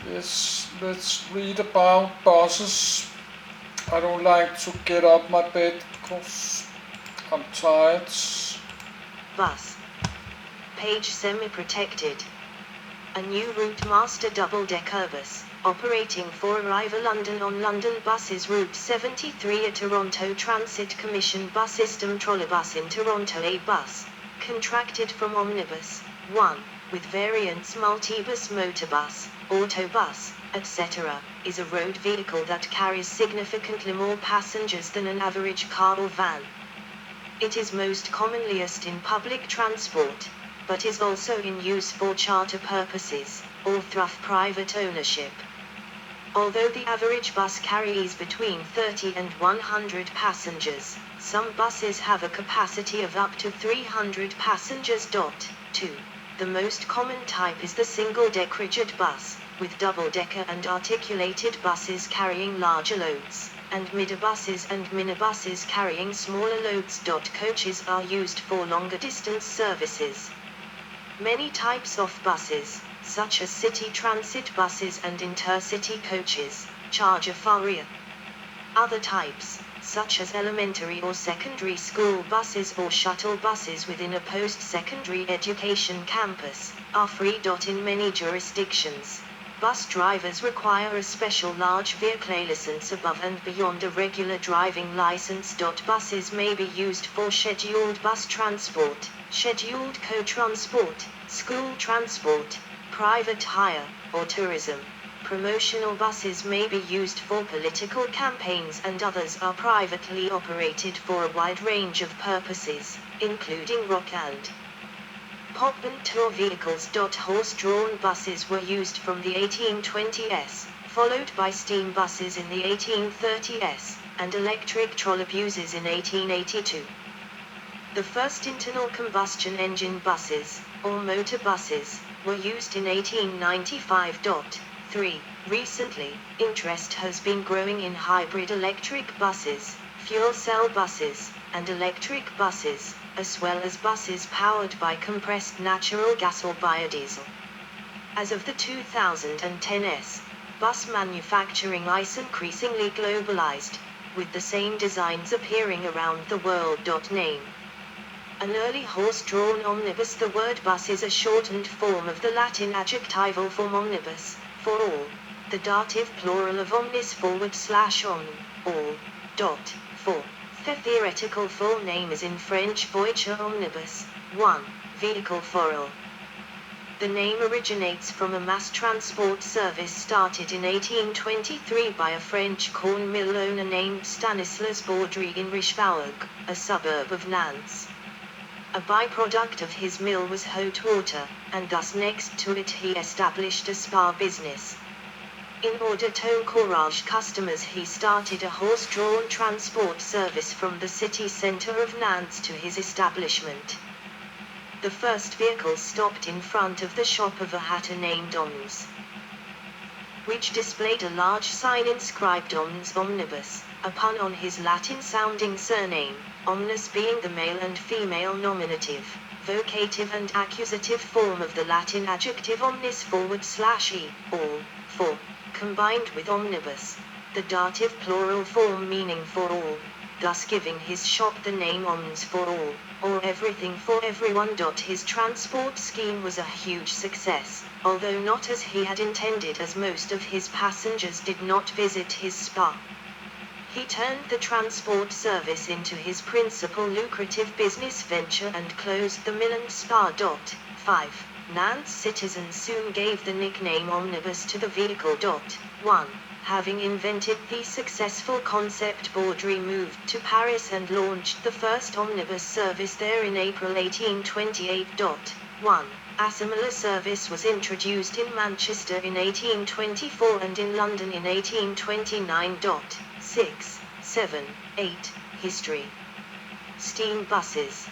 Yes, let's read about buses. I don't like to get up my bed because I'm tired. Bus. Page semi-protected. A new Route Master double-decker bus, operating for Arriva London on London Buses Route 73, a Toronto Transit Commission bus system trolleybus in Toronto. A bus, contracted from Omnibus 1, with variants multibus, motorbus, autobus, etc., is a road vehicle that carries significantly more passengers than an average car or van. It is most commonly used in public transport, but is also in use for charter purposes, or through private ownership. Although the average bus carries between 30 and 100 passengers, some buses have a capacity of up to 300 passengers. 2. The most common type is the single-deck rigid bus, with double-decker and articulated buses carrying larger loads, and midbuses and minibuses carrying smaller loads. Coaches are used for longer distance services. Many types of buses, such as city transit buses and intercity coaches, charge a fare. Other types, such as elementary or secondary school buses or shuttle buses within a post-secondary education campus, are free. In many jurisdictions, bus drivers require a special large vehicle license above and beyond a regular driving license. Buses may be used for scheduled bus transport, scheduled co-transport, school transport, private hire, or tourism. Promotional buses may be used for political campaigns, and others are privately operated for a wide range of purposes, including rock and pop and tour vehicles. Horse-drawn buses were used from the 1820s, followed by steam buses in the 1830s, and electric trolleybuses in 1882. The first internal combustion engine buses, or motor buses, were used in 1895. 3. Recently, interest has been growing in hybrid electric buses, fuel cell buses, and electric buses, as well as buses powered by compressed natural gas or biodiesel. As of the 2010s, bus manufacturing is increasingly globalized, with the same designs appearing around the world. Name. An early horse-drawn omnibus. The word bus is a shortened form of the Latin adjectival form omnibus, for all, the dative plural of omnis /om, all. 4. The theoretical full name is in French voiture omnibus, 1, vehicle for all. The name originates from a mass transport service started in 1823 by a French corn mill owner named Stanislas Baudry in Richebourg, a suburb of Nantes. A byproduct of his mill was hot water, and thus next to it he established a spa business. In order to encourage customers, he started a horse-drawn transport service from the city center of Nantes to his establishment. The first vehicle stopped in front of the shop of a hatter named Omnes, which displayed a large sign inscribed Omnes Omnibus, a pun on his Latin-sounding surname, omnes being the male and female nominative, vocative and accusative form of the Latin adjective omnis /e, all, for, combined with omnibus, the dative plural form meaning for all, thus giving his shop the name Omnes for All, or Everything for Everyone. His transport scheme was a huge success, although not as he had intended, as most of his passengers did not visit his spa. He turned the transport service into his principal lucrative business venture and closed the mill and spa. 5. Nantes citizens soon gave the nickname omnibus to the vehicle. 1. Having invented the successful concept, Baudry moved to Paris and launched the first omnibus service there in April 1828. 1. A similar service was introduced in Manchester in 1824 and in London in 1829. 6, 7, 8. History. Steam buses.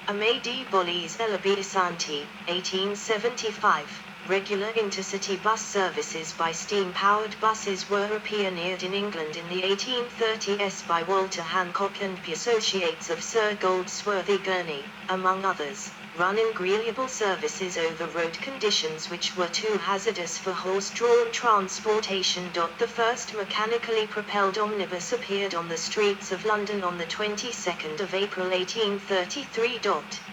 Amédée Bollées Elabie-Santi, 1875. Regular intercity bus services by steam-powered buses were pioneered in England in the 1830s by Walter Hancock and the associates of Sir Goldsworthy Gurney, among others. run agreeable services over road conditions which were too hazardous for horse-drawn transportation. The first mechanically propelled omnibus appeared on the streets of London on the 22nd of April 1833.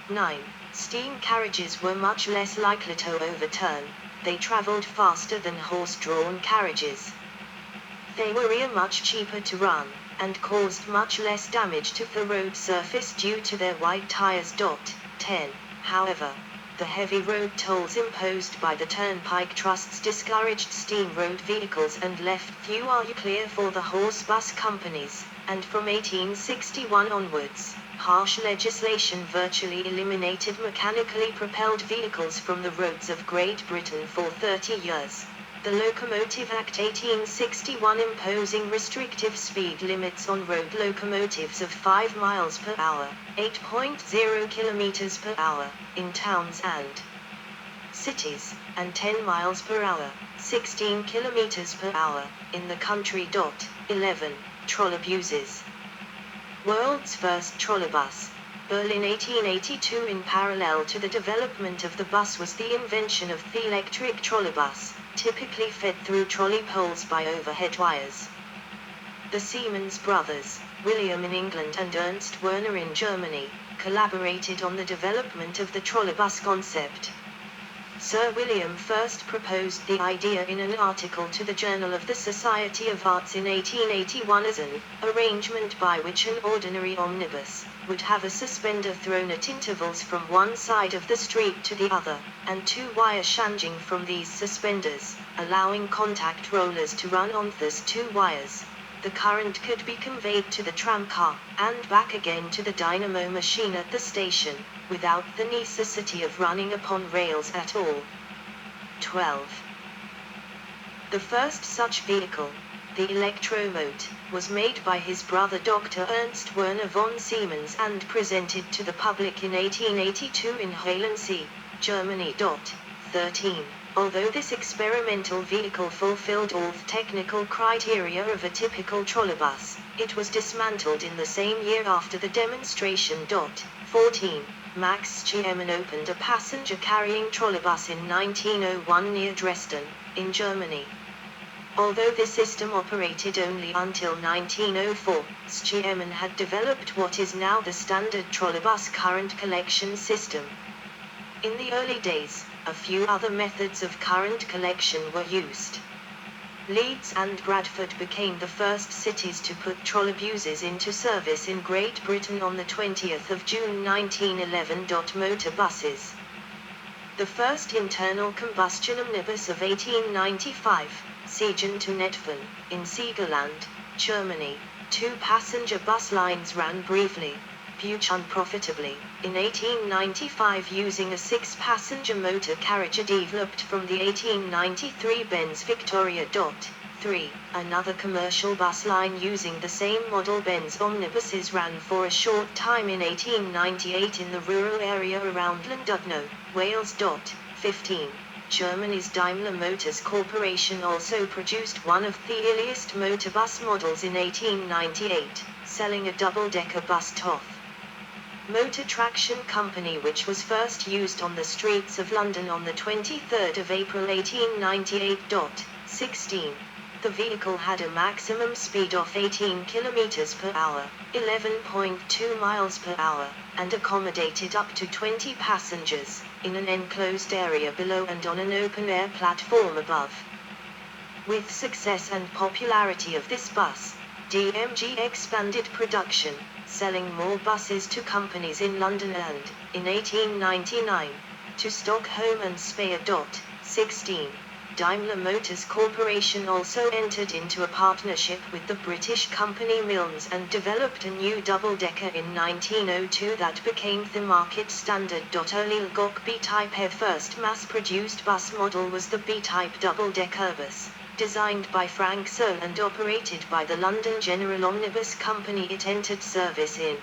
9. Steam carriages were much less likely to overturn. They travelled faster than horse-drawn carriages. They were much cheaper to run, and caused much less damage to the road surface due to their wide tyres. 10. However, the heavy road tolls imposed by the turnpike trusts discouraged steam road vehicles and left few clear for the horse bus companies, and from 1861 onwards, harsh legislation virtually eliminated mechanically propelled vehicles from the roads of Great Britain for 30 years. The Locomotive Act 1861 imposing restrictive speed limits on road locomotives of 5 miles per hour, 8.0 kilometers per hour, in towns and cities, and 10 miles per hour, 16 kilometers per hour, in the country. 11. Trolleybuses. World's first trolleybus. Berlin 1882. In parallel to the development of the bus was the invention of the electric trolleybus, typically fed through trolley poles by overhead wires. The Siemens brothers, William in England and Ernst Werner in Germany, collaborated on the development of the trolleybus concept. Sir William first proposed the idea in an article to the Journal of the Society of Arts in 1881 as an arrangement by which an ordinary omnibus would have a suspender thrown at intervals from one side of the street to the other, and two wires shanging from these suspenders, allowing contact rollers to run on these two wires. The current could be conveyed to the tramcar, and back again to the dynamo machine at the station, without the necessity of running upon rails at all. 12. The first such vehicle, the Electromote, was made by his brother Dr. Ernst Werner von Siemens and presented to the public in 1882 in Halensee, Germany. 13. Although this experimental vehicle fulfilled all the technical criteria of a typical trolleybus, it was dismantled in the same year after the demonstration. 14. Max Schiemmann opened a passenger-carrying trolleybus in 1901 near Dresden, in Germany. Although this system operated only until 1904, Schiemmann had developed what is now the standard trolleybus current collection system. In the early days, a few other methods of current collection were used. Leeds and Bradford became the first cities to put trolleybuses into service in Great Britain on the 20th of June 1911. Motor buses. The first internal combustion omnibus of 1895, Siegen to Netphen, in Siegerland, Germany. Two passenger bus lines ran briefly, but unprofitably, in 1895 using a 6-passenger motor carriage developed from the 1893 Benz Victoria. 3. Another commercial bus line using the same model Benz omnibuses ran for a short time in 1898 in the rural area around Llandudno, Wales. 15. Germany's Daimler Motors Corporation also produced one of the earliest motorbus models in 1898, selling a double-decker bus. Motor Traction Company, which was first used on the streets of London on the 23rd of April 1898. 16. The vehicle had a maximum speed of 18 km per hour, 11.2 miles per hour, and accommodated up to 20 passengers, in an enclosed area below and on an open-air platform above. With success and popularity of this bus, DMG expanded production, selling more buses to companies in London and, in 1899, to Stockholm and Speyer. 16. Daimler Motors Corporation also entered into a partnership with the British company Milnes and developed a new double-decker in 1902 that became the market standard. Olilgok B-Type. Their first mass-produced bus model was the B-Type double-decker bus, designed by Frank Soule and operated by the London General Omnibus Company. It entered service in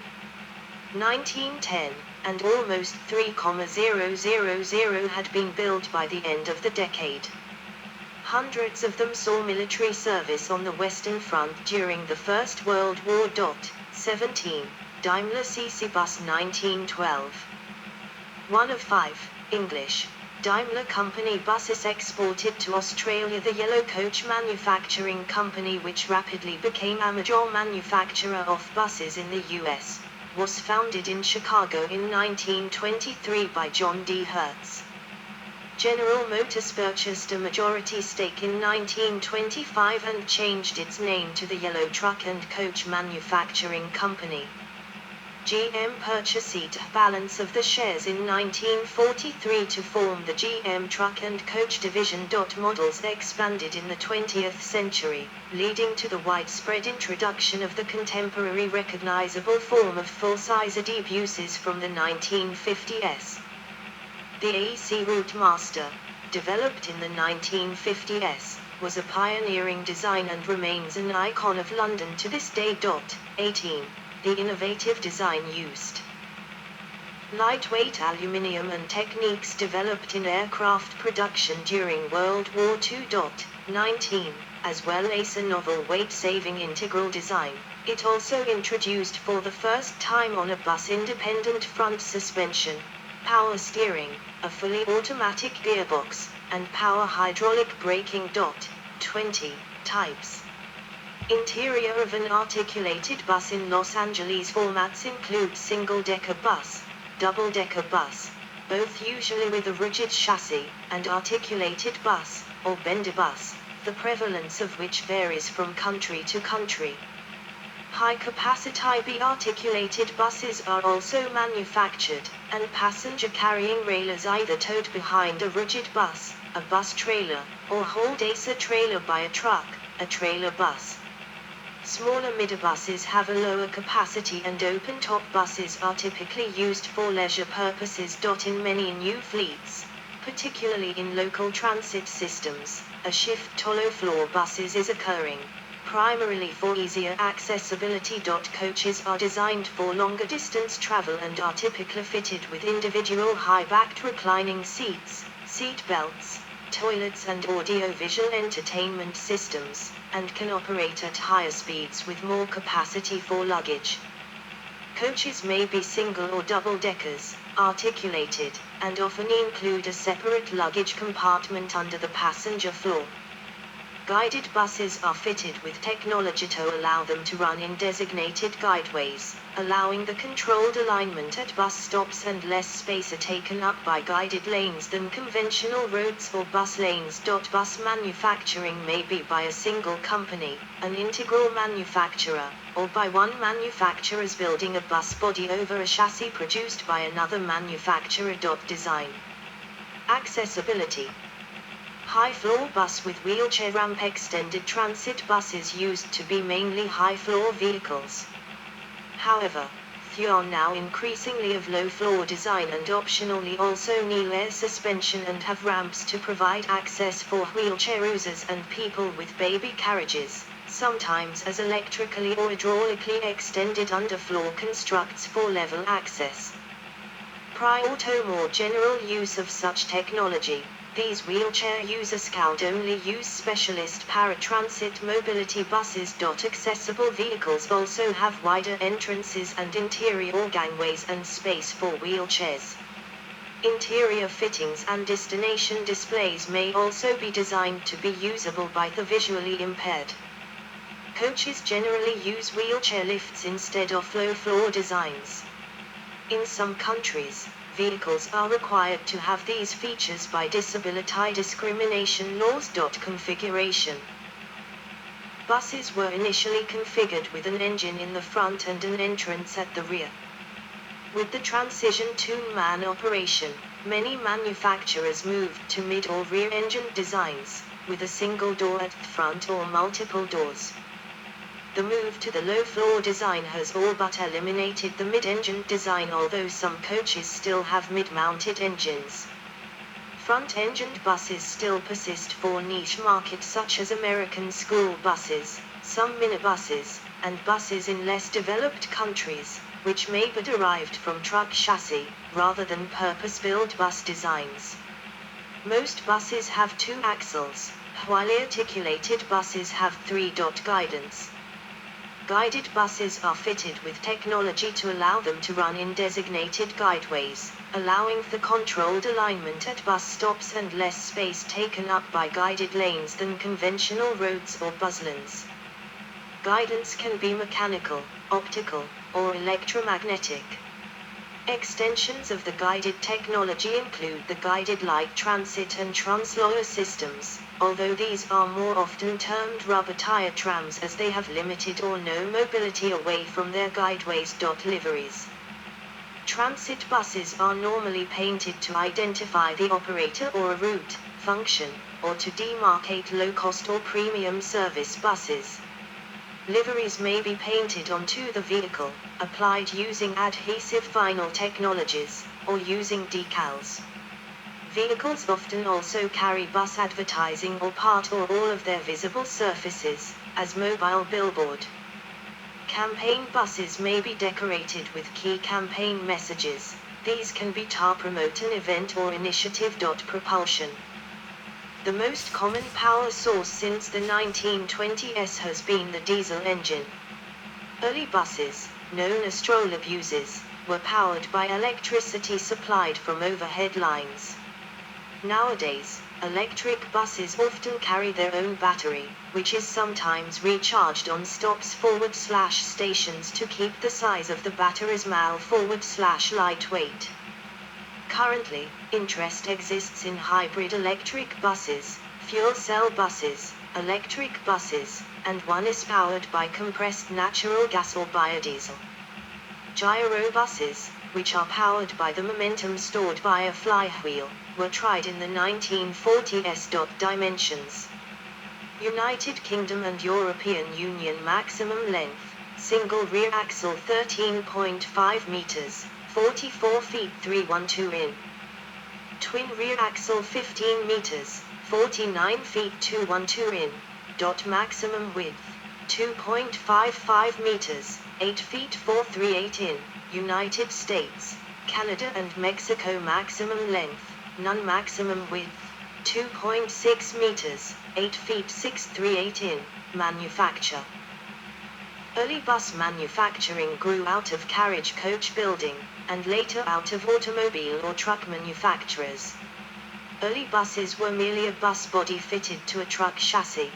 1910, and almost 3,000 had been built by the end of the decade. Hundreds of them saw military service on the Western Front during the First World War. 17. Daimler CC Bus 1912. One of 5, English. Daimler Company buses exported to Australia. The Yellow Coach Manufacturing Company, which rapidly became a major manufacturer of buses in the US, was founded in Chicago in 1923 by John D. Hertz. General Motors purchased a majority stake in 1925 and changed its name to the Yellow Truck and Coach Manufacturing Company. GM purchased the balance of the shares in 1943 to form the GM Truck and Coach Division. Models expanded in the 20th century, leading to the widespread introduction of the contemporary recognizable form of full-size buses from the 1950s. The AC Routemaster, developed in the 1950s, was a pioneering design and remains an icon of London to this day. 18. The innovative design used. Lightweight aluminium and techniques developed in aircraft production during World War II. 19. As well as a novel weight-saving integral design, it also introduced for the first time on a bus independent front suspension, power steering, a fully automatic gearbox, and power hydraulic braking. 20. Types. Interior of an articulated bus in Los Angeles. Formats include single-decker bus, double-decker bus, both usually with a rigid chassis, and articulated bus, or bender bus, the prevalence of which varies from country to country. High-capacity articulated buses are also manufactured, and passenger-carrying railers either towed behind a rigid bus, a bus trailer, or hauled as a trailer by a truck, a trailer bus. Smaller minibuses have a lower capacity and open-top buses are typically used for leisure purposes. In many new fleets, particularly in local transit systems, a shift to low-floor buses is occurring, primarily for easier accessibility. Coaches are designed for longer distance travel and are typically fitted with individual high-backed reclining seats, seat belts, toilets and audio-visual entertainment systems, and can operate at higher speeds with more capacity for luggage. Coaches may be single or double-deckers, articulated, and often include a separate luggage compartment under the passenger floor. Guided buses are fitted with technology to allow them to run in designated guideways, allowing the controlled alignment at bus stops and less space are taken up by guided lanes than conventional roads or bus lanes. Bus manufacturing may be by a single company, an integral manufacturer, or by one manufacturer's building a bus body over a chassis produced by another manufacturer. Design. Accessibility. High-floor bus with wheelchair ramp. Extended transit buses used to be mainly high-floor vehicles. However, they are now increasingly of low-floor design and optionally also need air suspension and have ramps to provide access for wheelchair users and people with baby carriages, sometimes as electrically or hydraulically extended underfloor constructs for level access. Prior to more general use of such technology, these wheelchair users could only use specialist paratransit mobility buses. Accessible vehicles also have wider entrances and interior gangways and space for wheelchairs. Interior fittings and destination displays may also be designed to be usable by the visually impaired. Coaches generally use wheelchair lifts instead of low-floor designs. In some countries, vehicles are required to have these features by disability discrimination laws. Configuration. Buses were initially configured with an engine in the front and an entrance at the rear. With the transition to man operation, many manufacturers moved to mid or rear engine designs, with a single door at the front or multiple doors. The move to the low-floor design has all but eliminated the mid-engine design, although some coaches still have mid-mounted engines. Front-engined buses still persist for niche markets such as American school buses, some minibuses, and buses in less developed countries, which may be derived from truck chassis, rather than purpose-built bus designs. Most buses have 2 axles, while articulated buses have 3. Guidance. Guided buses are fitted with technology to allow them to run in designated guideways, allowing for controlled alignment at bus stops and less space taken up by guided lanes than conventional roads or bus lanes. Guidance can be mechanical, optical, or electromagnetic. Extensions of the guided technology include the guided light transit and translower systems, although these are more often termed rubber tire trams as they have limited or no mobility away from their guideways. Liveries. Transit buses are normally painted to identify the operator or a route, function, or to demarcate low-cost or premium service buses. Liveries may be painted onto the vehicle, applied using adhesive vinyl technologies, or using decals. Vehicles often also carry bus advertising or part or all of their visible surfaces, as mobile billboard. Campaign buses may be decorated with key campaign messages. These can be to promote an event or initiative. Propulsion. The most common power source since the 1920s has been the diesel engine. Early buses, known as trolleybuses, were powered by electricity supplied from overhead lines. Nowadays, electric buses often carry their own battery, which is sometimes recharged on stops/stations to keep the size of the batteries lightweight. Currently, interest exists in hybrid electric buses, fuel cell buses, electric buses, and one is powered by compressed natural gas or biodiesel. Gyro buses, which are powered by the momentum stored by a flywheel, were tried in the 1940s. Dimensions. United Kingdom and European Union maximum length, single rear axle 13.5 meters, 44 feet 312 in. Twin rear axle 15 meters, 49 feet 212 in. Maximum width, 2.55 meters, 8 feet 438 in. United States, Canada and Mexico maximum length, none maximum width, 2.6 meters, 8 feet 638 in. Manufacture. Early bus manufacturing grew out of carriage coach building, and later out of automobile or truck manufacturers. Early buses were merely a bus body fitted to a truck chassis.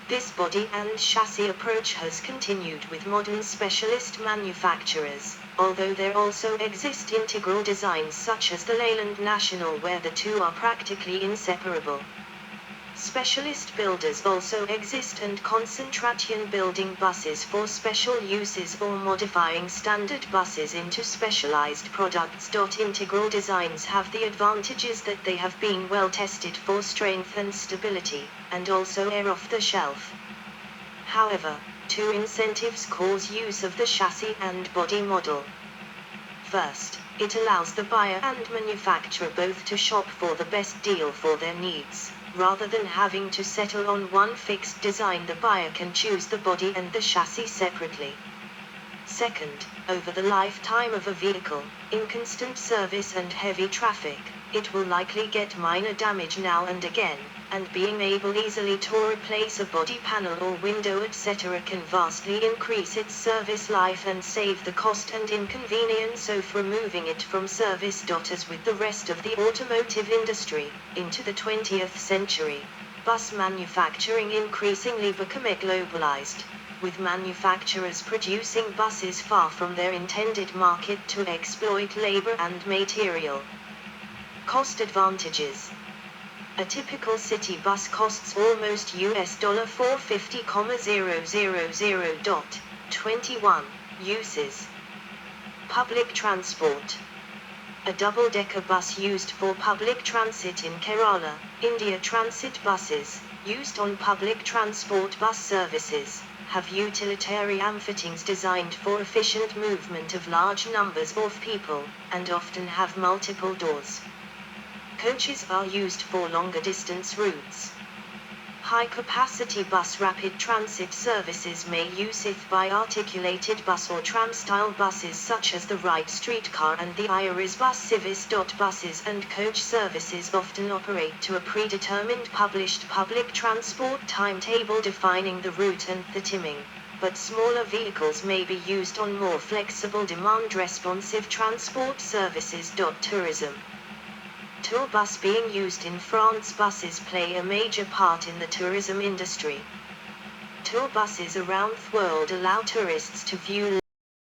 This body and chassis approach has continued with modern specialist manufacturers, although there also exist integral designs such as the Leyland National where the two are practically inseparable. Specialist builders also exist and concentration building buses for special uses or modifying standard buses into specialized products. Integral designs have the advantages that they have been well tested for strength and stability, and also are off the shelf. However, two incentives cause use of the chassis and body model. First, it allows the buyer and manufacturer both to shop for the best deal for their needs. Rather than having to settle on one fixed design, the buyer can choose the body and the chassis separately. Second, over the lifetime of a vehicle, in constant service and heavy traffic, it will likely get minor damage now and again, and being able easily to replace a body panel or window etc. can vastly increase its service life and save the cost and inconvenience of removing it from service. As with the rest of the automotive industry, into the 20th century, bus manufacturing increasingly became globalized, with manufacturers producing buses far from their intended market to exploit labor and material. Cost advantages. A typical city bus costs almost $450,000. 21. Uses. Public transport. A double-decker bus used for public transit in Kerala, India. Transit buses, used on public transport bus services, have utilitarian fittings designed for efficient movement of large numbers of people, and often have multiple doors. Coaches are used for longer distance routes. High-capacity bus rapid transit services may use it by articulated bus or tram-style buses such as the Wright streetcar and the Iris bus. Civis. Buses and coach services often operate to a predetermined published public transport timetable defining the route and the timing. but smaller vehicles may be used on more flexible demand-responsive transport services. Tourism. Tour bus being used in France. Buses play a major part in the tourism industry. Tour buses around the world allow tourists to view